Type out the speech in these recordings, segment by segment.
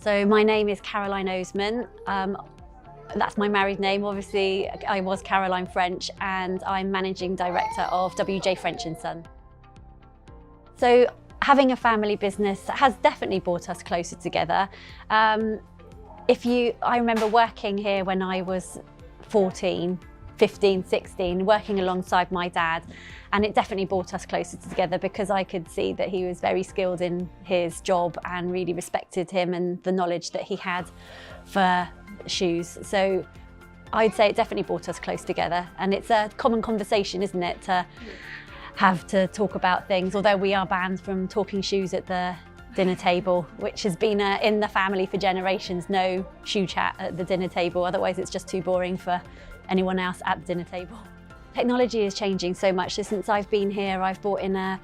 So my name is Caroline Oseman. That's my married name. Obviously, I was Caroline French, and I'm Managing Director of WJ French & Son. So having a family business has definitely brought us closer together. I remember working here when I was 14, 15, 16, working alongside my dad, and it definitely brought us closer together because I could see that he was very skilled in his job and really respected him and the knowledge that he had for shoes. So I'd say it definitely brought us close together, and it's a common conversation, isn't it, to have to talk about things, although we are banned from talking shoes at the dinner table, which has been in the family for generations. No shoe chat at the dinner table, otherwise it's just too boring for anyone else at the dinner table. Technology is changing so much. So since I've been here, I've brought in a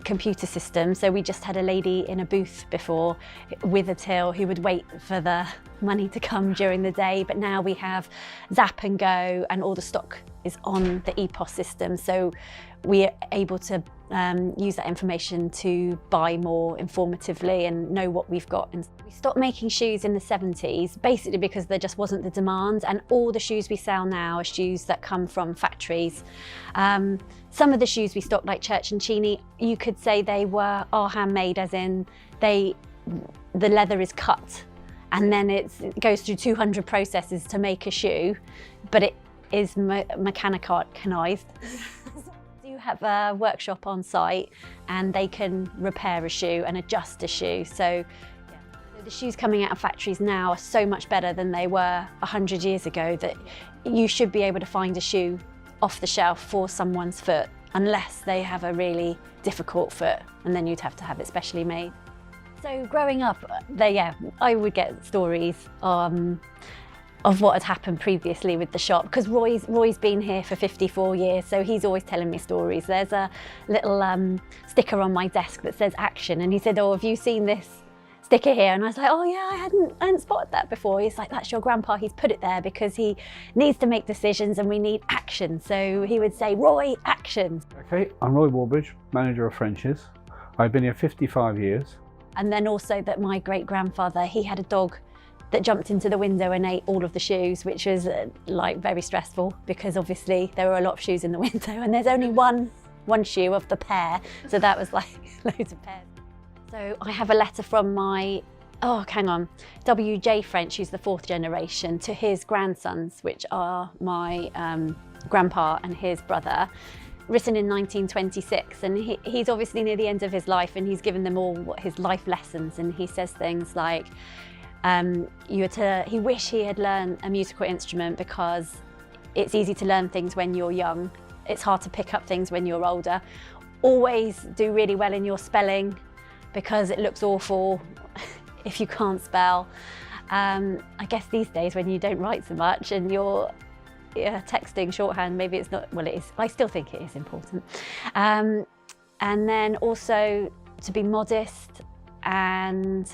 computer system. So we just had a lady in a booth before with a till who would wait for the money to come during the day. But now we have Zap and Go, and all the stock is on the EPOS system. So we're able to use that information to buy more informatively and know what we've got. And we stopped making shoes in the 70s, basically because there just wasn't the demand, and all the shoes we sell now are shoes that come from factories. Some of the shoes we stock, like Church & Cheney, you could say they are handmade, as in the leather is cut and then it goes through 200 processes to make a shoe, but it is mechanicized. You have a workshop on site and they can repair a shoe and adjust a shoe. So the shoes coming out of factories now are so much better than they were 100 years ago that you should be able to find a shoe off the shelf for someone's foot, unless they have a really difficult foot, and then you'd have to have it specially made. So growing up, I would get stories of what had happened previously with the shop, because Roy's been here for 54 years, so he's always telling me stories. There's a little sticker on my desk that says action, and he said, "Oh, have you seen this sticker here?" And I was like, "Oh yeah, I hadn't spotted that before." He's like, "That's your grandpa, he's put it there because he needs to make decisions and we need action." So he would say, "Roy, action." Okay, I'm Roy Warbridge, manager of French's. I've been here 55 years. And then also that my great-grandfather, he had a dog that jumped into the window and ate all of the shoes, which was like very stressful, because obviously there were a lot of shoes in the window and there's only one shoe of the pair, so that was like loads of pairs. So I have a letter from my WJ French, who's the 4th generation, to his grandsons, which are my grandpa and his brother, written in 1926, and he's obviously near the end of his life, and he's given them all his life lessons, and he says things like, he wished he had learned a musical instrument because it's easy to learn things when you're young. It's hard to pick up things when you're older. Always do really well in your spelling, because it looks awful if you can't spell. I guess these days when you don't write so much and you're texting shorthand, maybe it's not, well, it is. I still think it is important. And then also to be modest and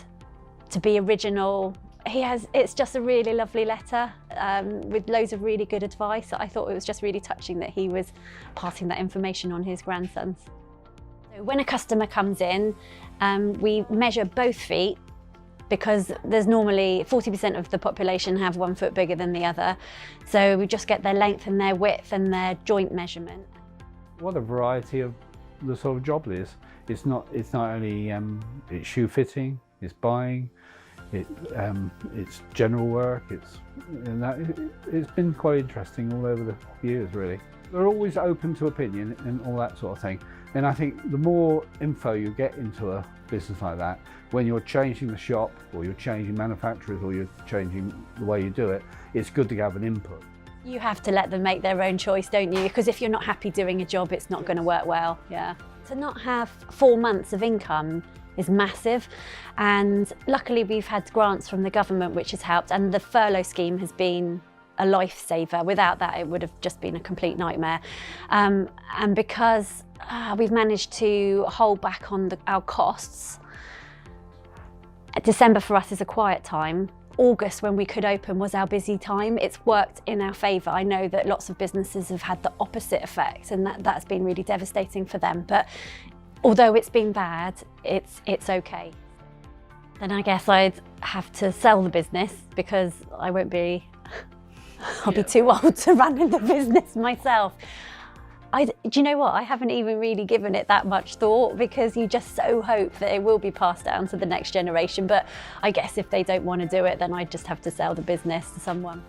to be original. It's just a really lovely letter with loads of really good advice. I thought it was just really touching that he was passing that information on his grandsons. So when a customer comes in, we measure both feet, because there's normally 40% of the population have one foot bigger than the other. So we just get their length and their width and their joint measurement. What a variety of the sort of job it is. It's not only it's shoe fitting, it's buying, it's general work. It's been quite interesting all over the years, really. They're always open to opinion and all that sort of thing. And I think the more info you get into a business like that, when you're changing the shop or you're changing manufacturers or you're changing the way you do it, it's good to have an input. You have to let them make their own choice, don't you? Because if you're not happy doing a job, it's not going to work well. Yeah. To not have 4 months of income is massive, and luckily we've had grants from the government which has helped, and the furlough scheme has been a lifesaver. Without that, it would have just been a complete nightmare. And because we've managed to hold back on our costs, December for us is a quiet time. August, when we could open, was our busy time. It's worked in our favour. I know that lots of businesses have had the opposite effect, and that's been really devastating for them. But although it's been bad, it's okay. Then I guess I'd have to sell the business because I won't be, I'll be too old to run the business myself. Do you know what? I haven't even really given it that much thought because you just so hope that it will be passed down to the next generation. But I guess if they don't want to do it, then I just have to sell the business to someone.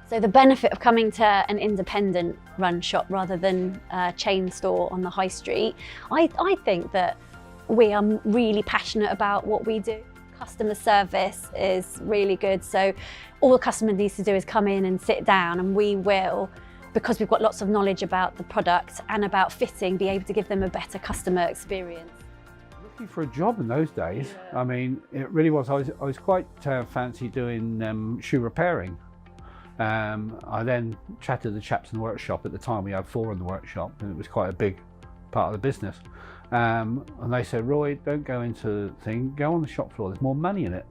So the benefit of coming to an independent run shop rather than a chain store on the high street, I think that we are really passionate about what we do. Customer service is really good. So all the customer needs to do is come in and sit down, and we will, because we've got lots of knowledge about the product and about fitting, be able to give them a better customer experience. Looking for a job in those days, I mean, it really was. I was quite fancy doing shoe repairing. I then chatted to the chaps in the workshop. At the time we had 4 in the workshop, and it was quite a big part of the business. And they said, Roy, don't go into the thing, go on the shop floor, there's more money in it.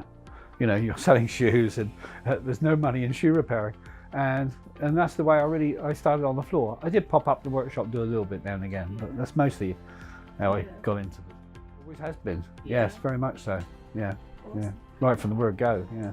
You know, you're selling shoes and there's no money in shoe repairing. And that's the way I started on the floor. I did pop up the workshop, do a little bit now and again, but that's mostly how I got into it. Always has been, yes, very much so, yeah, right from the word go, yeah.